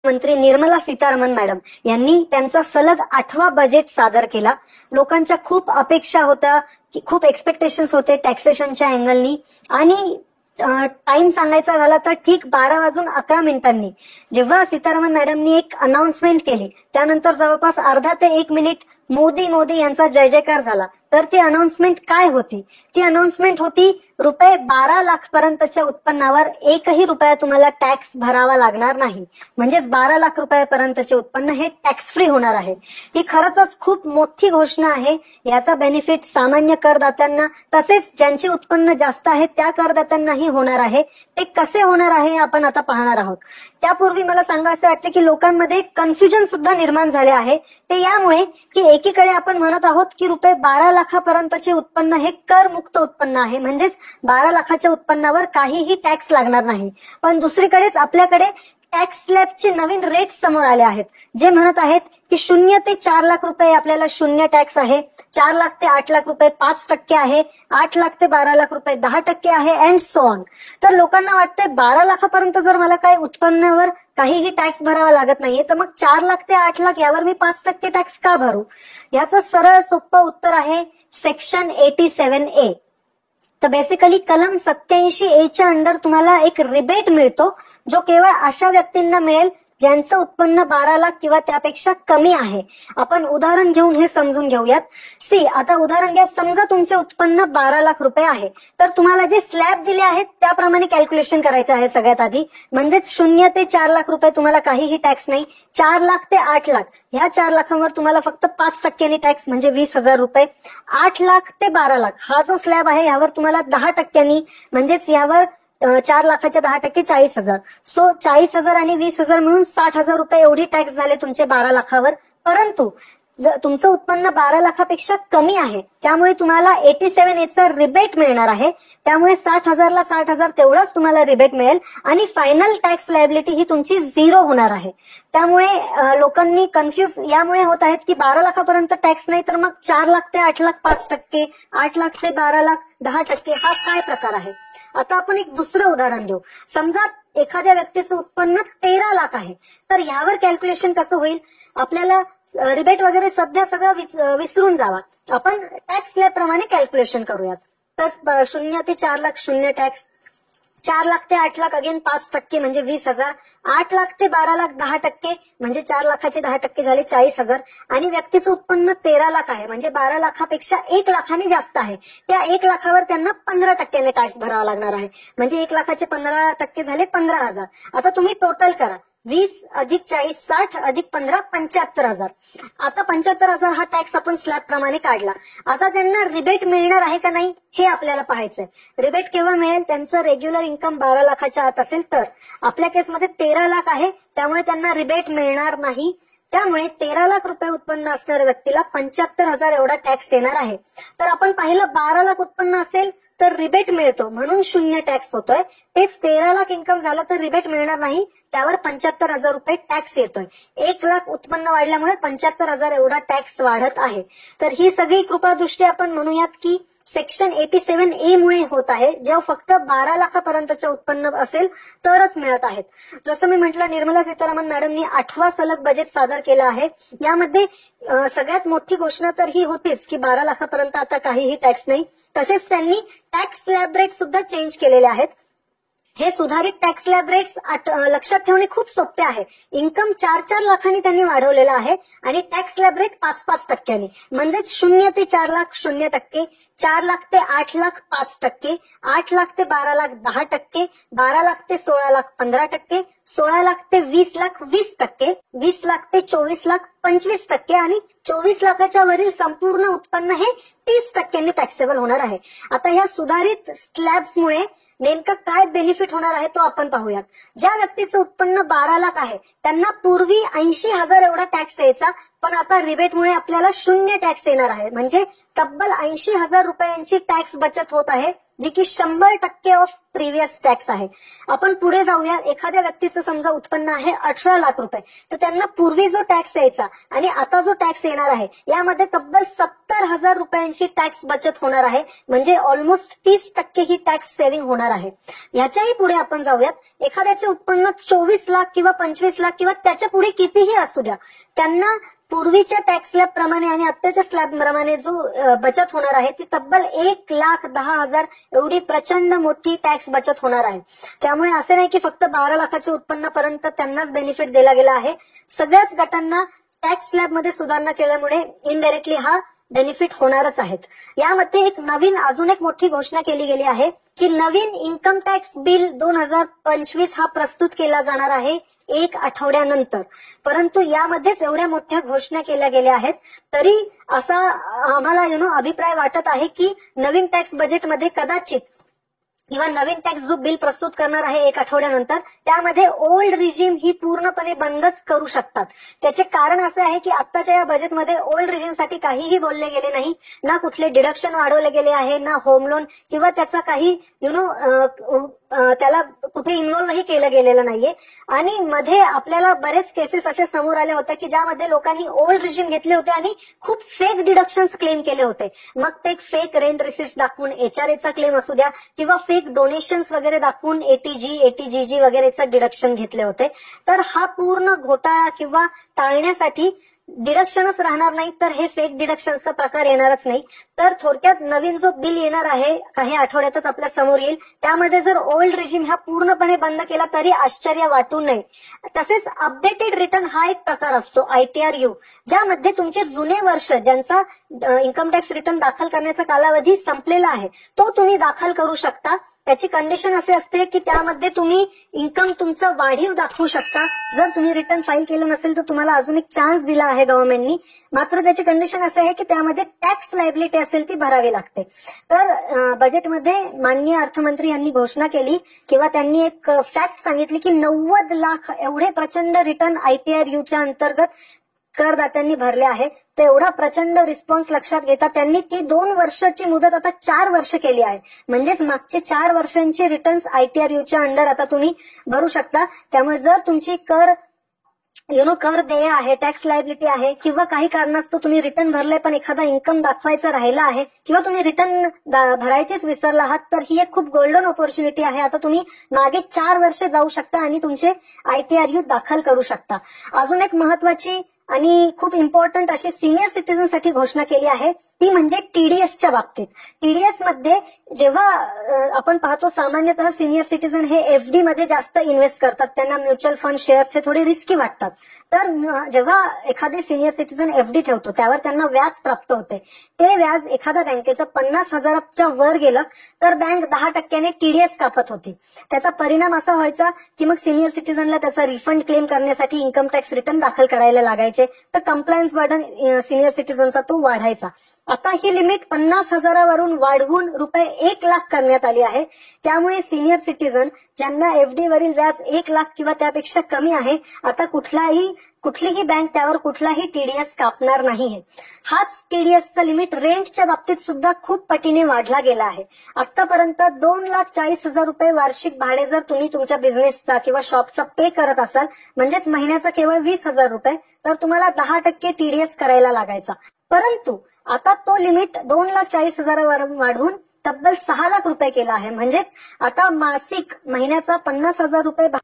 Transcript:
मंत्री निर्मला सीतारामन मॅडम यांनी त्यांचा सलग 8वा बजेट सादर केला. लोकांच्या खूप अपेक्षा होत्या, खूप एक्सपेक्टेशन्स होते टॅक्सेशनच्या अँगलनी, आणि टाइम सांगायचा झाला तर ठीक 12:11 जेव्हा सीतारामन मॅडमनी एक अनाउन्समेंट केली, त्यानंतर जवळपास अर्धा ते 1 मिनिट मोदी मोदी यांचा जय जयकार झाला. तर ती अनाउन्समेंट काय होती? ती अनाउन्समेंट होती रुपये 12 लाख पर्यंतच्या उत्पन्नावर एकही रुपया तुम्हाला टॅक्स भरावा लागणार नाही. म्हणजेच 12 लाख रुपयापर्यंतचे उत्पन्न हे टॅक्स फ्री होणार आहे. ही खरंच खूप मोठी घोषणा आहे. याचा बेनिफिट सामान्य करदात्यांना तसेच ज्यांचे उत्पन्न जास्त आहे त्या करदात्यांनाही होणार आहे. ते कसे होणार आहे आपण आता पाहणार आहोत. त्यापूर्वी मला सांगायचं वाटतं की लोकांमध्ये कन्फ्युजन सुद्धा निर्माण झाले आहे. ते यामुळे की एकीकडे आपण म्हणत आहोत की रुपये 12 लाखापर्यंतचे उत्पन्न हे करमुक्त उत्पन्न आहे, म्हणजेच 12 लाखाच्या उत्पन्नावर काहीही टॅक्स लागणार नाही. पण दुसरीकडेच आपल्याकडे टॅक्स स्लॅबचे नवीन रेट समोर आले आहेत, जे म्हणत आहेत की 0 ते 4 लाख रुपये आपल्याला शून्य टॅक्स आहे, 4 लाख ते 8 लाख रुपये 5% आहे, 8 लाख ते 12 लाख रुपये 10% आहे, अँड सो ऑन. तर लोकांना वाटतंय 12 लाखापर्यंत जर मला काही उत्पन्नावर काहीही टॅक्स भरावा लागत नाहीये, तर मग 4 लाख ते 8 लाख यावर मी 5% टॅक्स का भरू? याचं सरळ सोपं उत्तर आहे सेक्शन 87A. तर बेसिकली कलम 87A च्या अंडर तुम्हाला एक रिबेट मिळतो, जो केवळ अशा व्यक्तींना मिळेल ज्यांचं उत्पन्न 12 लाख किंवा त्यापेक्षा कमी आहे. आपण उदाहरण घेऊन हे समजून घेऊयात. आता उदाहरण घ्या, समजा तुमचे उत्पन्न 12 लाख रुपये आहे, तर तुम्हाला जे स्लॅब दिले आहेत त्याप्रमाणे कॅल्क्युलेशन करायचं आहे सगळ्यात आधी. म्हणजेच 0 ते 4 लाख रुपये तुम्हाला काहीही टॅक्स नाही, 4 लाख ते 8 लाख ह्या 4 लाखांवर तुम्हाला फक्त 5% टॅक्स म्हणजे 20,000 रुपये, 8 लाख ते 12 लाख हा जो स्लॅब आहे यावर तुम्हाला 10% म्हणजेच यावर 4 लाखाच्या 10% 40,000. सो 40,000 आणि 20,000 मिळून 60,000 रुपये एवढी टॅक्स झाले तुमचे 12 लाखावर. परंतु तुमचं उत्पन्न 12 लाखापेक्षा कमी आहे, त्यामुळे तुम्हाला 87A चा रिबेट मिळणार आहे. त्यामुळे 60,000ला 60,000 तेवढाच तुम्हाला रिबेट मिळेल आणि फायनल टॅक्स लायबिलिटी ही तुमची 0 होणार आहे. त्यामुळे लोकांनी कन्फ्युज यामुळे होत आहेत की 12 लाखापर्यंत टॅक्स नाही, तर मग 4 लाख ते 8 लाख 5%, 8 लाख ते 12 लाख 10%, हा काय प्रकार आहे? आता आपण एक दुसरं उदाहरण देऊ. समजा एखाद्या व्यक्तीचं उत्पन्न 13 लाख आहे, तर यावर कॅल्क्युलेशन कसं होईल? आपल्याला रिबेट वगैरे सध्या सगळं विसरून जावा. आपण टॅक्स स्लॅबप्रमाणे कॅल्क्युलेशन करूयात. तर 0 ते 4 लाख शून्य टॅक्स, 4 लाख ते 8 लाख अगेन 5% म्हणजे 20,000, 8 लाख ते 12 लाख 10% म्हणजे 4 लाखाचे 10% झाले 40,000, आणि व्यक्तीचं उत्पन्न 13 लाख आहे म्हणजे 12 लाखापेक्षा 1 लाखाने जास्त आहे. त्या 1 लाखावर त्यांना 15% टॅक्स भरावा लागणार आहे. म्हणजे 1 लाखाचे 15% झाले 15,000. आता तुम्ही टोटल करा, 20 अधिक 40 60 अधिक 15 75,000. आता 75,000 हा टॅक्स आपण स्लॅब प्रमाणे काढला. आता त्यांना रिबेट मिळणार आहे का नाही हे आपल्याला पाहायचंय. रिबेट केव्हा मिळेल? त्यांचं रेग्युलर इन्कम 12 लाखाच्या आत असेल तर. आपल्या केसमध्ये 13 लाख आहे, त्यामुळे त्यांना रिबेट मिळणार नाही. त्यामुळे 13 लाख रुपये उत्पन्न असणाऱ्या व्यक्तीला 75,000 एवढा टॅक्स येणार आहे. तर आपण पाहिलं 12 लाख उत्पन्न असेल तर रिबेट मिळतो म्हणून शून्य टॅक्स होतोय. तेच 13 लाख इन्कम झालं तर रिबेट मिळणार नाही, त्यावर 75,000 रुपये टॅक्स येतोय. 1 लाख उत्पन्न वाढल्यामुळे 75,000 एवढा टॅक्स वाढत आहे. तर ही सगळी कृपादृष्टी आपण म्हणूयात की सेक्शन 87A मुळे होत आहे, जेव्हा फक्त 12 लाखापर्यंतचे उत्पन्न असेल तरच मिळत आहेत. जसं मी म्हटलं, निर्मला सीतारामन मॅडमनी 8वा सलग बजेट सादर केलं आहे. यामध्ये सगळ्यात मोठी घोषणा तर ही होतीच की 12 लाखापर्यंत आता काहीही टॅक्स नाही. तसेच त्यांनी टॅक्स स्लॅब रेट सुद्धा चेंज केलेले आहेत. हे सुधारित टॅक्स स्लॅब रेट्स लक्षात ठेवणे खूप सोपे आहे. इन्कम 4-4 लाखांनी त्यांनी वाढवलेला आहे आणि टॅक्स स्लॅब रेट 5-5%. म्हणजेच 0 ते 4 लाख 0%, 4 लाख ते 8 लाख 5%, 8 लाख ते 12 लाख 10%, 12 लाख ते 16 लाख 15%, 16 लाख ते 20 लाख 20%, 20 लाख ते 24 लाख 25% आणि 24 लाखाच्या वरील संपूर्ण उत्पन्न हे 30% टॅक्सेबल होणार आहे. आता ह्या सुधारित स्लॅब्समुळे नेमकं काय बेनिफिट होणार आहे तो आपण पाहूयात. ज्या व्यक्तीचं उत्पन्न 12 लाख आहे त्यांना पूर्वी 80,000 एवढा टॅक्स यायचा, पण आता रिबेटमुळे आपल्याला शून्य टॅक्स येणार आहे. म्हणजे तब्बल 80,000 रुपयांची टॅक्स बचत होत आहे, जी की 100% ऑफ प्रिव्हियस टॅक्स आहे. आपण पुढे जाऊया. एखाद्या व्यक्तीचं समजा उत्पन्न आहे 18 लाख रुपये, तर त्यांना पूर्वी जो टॅक्स यायचा आणि आता जो टॅक्स येणार आहे यामध्ये तब्बल 70,000 रुपयांची टॅक्स बचत होणार आहे. म्हणजे ऑलमोस्ट 30% ही टॅक्स सेव्हिंग होणार आहे. याच्याही पुढे आपण जाऊयात. एखाद्याचे उत्पन्न 24 लाख किंवा 25 लाख किंवा त्याच्या पुढे कितीही असू द्या, त्यांना पूर्वीच्या टॅक्स स्लॅब प्रमाणे आणि आत्ताच्या स्लॅब प्रमाणे जो बचत होणार आहे ती तब्बल 1,10,000 एवढी प्रचंड मोठी टॅक्स बचत होणार आहे. त्यामुळे असे नाही की फक्त 12 लाखाच्या उत्पन्नापर्यंत त्यांनाच बेनिफिट दिला गेला आहे. सगळ्याच गटांना टॅक्स स्लॅबमध्ये सुधारणा केल्यामुळे इनडायरेक्टली हा बेनिफिट होणारच आहेत. यामध्ये अजून एक मोठी घोषणा केली गेली आहे की नवीन इन्कम टॅक्स बिल 2025 हा प्रस्तुत केला जाणार आहे 1 आठवड्यानंतर. परंतु यामध्येच एवढ्या मोठ्या घोषणा केल्या गेल्या आहेत तरी असा आम्हाला अभिप्राय वाटत आहे की नवीन टॅक्स बजेटमध्ये कदाचित किंवा नवीन टॅक्स जो बिल प्रस्तुत करणार आहे 1 आठवड्यानंतर त्यामध्ये ओल्ड रिजीम ही पूर्णपणे बंदच करू शकतात. त्याचे कारण असे आहे की आत्ताच्या या बजेटमध्ये ओल्ड रिजीमसाठी काहीही बोलले गेले नाही. ना कुठले डिडक्शन वाढवले गेले आहे, ना होम लोन किंवा त्याचा काही त्याला कुठे इन्व्हॉल्वही केलं गेलेलं नाहीये. आणि मध्ये आपल्याला बरेच केसेस असे समोर आले होते की ज्यामध्ये लोकांनी ओल्ड रिजीम घेतले होते आणि खूप फेक डिडक्शन्स क्लेम केले होते. मग ते फेक रेंट रिसिप्ट दाखवून HRAचा क्लेम असू द्या किंवा फेक डोनेशन्स वगैरे दाखवून ATG वगैरेचं डिडक्शन घेतले होते. तर हा पूर्ण घोटाळा किंवा टाळण्यासाठी डिडक्शनच राहणार नाही तर हे फेक डिडक्शनचा प्रकार येणारच नाही. तर थोडक्यात नवीन जो बिल येणार आहे काही आठवड्यातच आपल्या समोर येईल. त्यामध्ये जर ओल्ड रिजीम हा पूर्णपणे बंद केला तरी आश्चर्य वाटू नये. तसेच अपडेटेड रिटर्न हा एक प्रकार असतो ITRU, ज्यामध्ये तुमचे जुने वर्ष ज्यांचा इन्कम टॅक्स रिटर्न दाखल करण्याचा कालावधी संपलेला आहे तो तुम्ही दाखल करू शकता. त्याची कंडिशन असे असते की त्यामध्ये तुम्ही इन्कम तुमचं वाढीव दाखवू शकता. जर तुम्ही रिटर्न फाईल केलं नसेल तर तुम्हाला अजून एक चान्स दिला आहे गव्हर्नमेंटनी. मात्र त्याची कंडिशन असे आहे की त्यामध्ये टॅक्स लायबिलिटी असेल ती भरावी लागते. तर बजेटमध्ये माननीय अर्थमंत्री यांनी घोषणा केली किंवा त्यांनी एक फॅक्ट सांगितली की 90 लाख एवढे प्रचंड रिटर्न ITRUच्या अंतर्गत करदात्यांनी भरले आहे. तर एवढा प्रचंड रिस्पॉन्स लक्षात घेता त्यांनी ती 2 वर्षाची मुदत आता 4 वर्ष केली आहे. म्हणजेच मागचे 4 वर्षांचे रिटर्न्स ITRUच्या अंडर आता तुम्ही भरू शकता. त्यामुळे जर तुमची कर देय आहे, टॅक्स लायबिलिटी आहे किंवा काही कारणास्तव तुम्ही रिटर्न भरले पण एखादा इन्कम दाखवायचा राहिला आहे किंवा तुम्ही रिटर्न भरायचेच विसरला आहात तर ही एक खूप गोल्डन ऑपॉर्च्युनिटी आहे. आता तुम्ही मागे 4 वर्ष जाऊ शकता आणि तुमचे ITRU दाखल करू शकता. अजून एक महत्वाची आणि खूप इम्पॉर्टंट अशी सिनियर सिटीजनसाठी घोषणा केली आहे ती म्हणजे TDSच्या बाबतीत. TDS मध्ये जेव्हा आपण पाहतो सामान्यतः सिनियर सिटीजन हे FD मध्ये जास्त इन्व्हेस्ट करतात. त्यांना म्युच्युअल फंड शेअर्स हे थोडे रिस्की वाटतात. तर जेव्हा एखादी सिनियर सिटीजन FD ठेवतो त्यावर त्यांना व्याज प्राप्त होते. ते व्याज एखाद्या बँकेचं 50,000च्या वर गेलं तर बँक 10% TDS कापत होती. त्याचा परिणाम असा व्हायचा की मग सिनियर सिटीजनला त्याचा रिफंड क्लेम करण्यासाठी इन्कम टॅक्स रिटर्न दाखल करायला लागायचे. तर कंप्लायन्स बर्डन सिनियर सिटीजनचा तो वाढायचा. आता ही लिमिट 50,000वरून वाढवून रुपये 1 लाख करण्यात आली आहे. त्यामुळे सिनियर सिटीजन ज्यांना FD वरील व्याज 1 लाख किंवा त्यापेक्षा कमी आहे आता कुठलीही बँक त्यावर कुठलाही TDS कापणार नाहीये. हाच TDSचा लिमिट रेंटच्या बाबतीत सुद्धा खूप पटीने वाढला गेला आहे. आतापर्यंत 2,40,000 रुपये वार्षिक भाडे जर तुम्ही तुमच्या बिझनेसचा किंवा शॉपचा पे करत असाल म्हणजेच महिन्याचा केवळ 20,000 रुपये तर तुम्हाला 10% TDS करायला लागायचा. परंतु आता तो लिमिट 2,40,000 वाढवून तब्बल 6 लाख रुपये केला आहे. म्हणजेच आता मासिक महिन्याचा 50,000 रुपये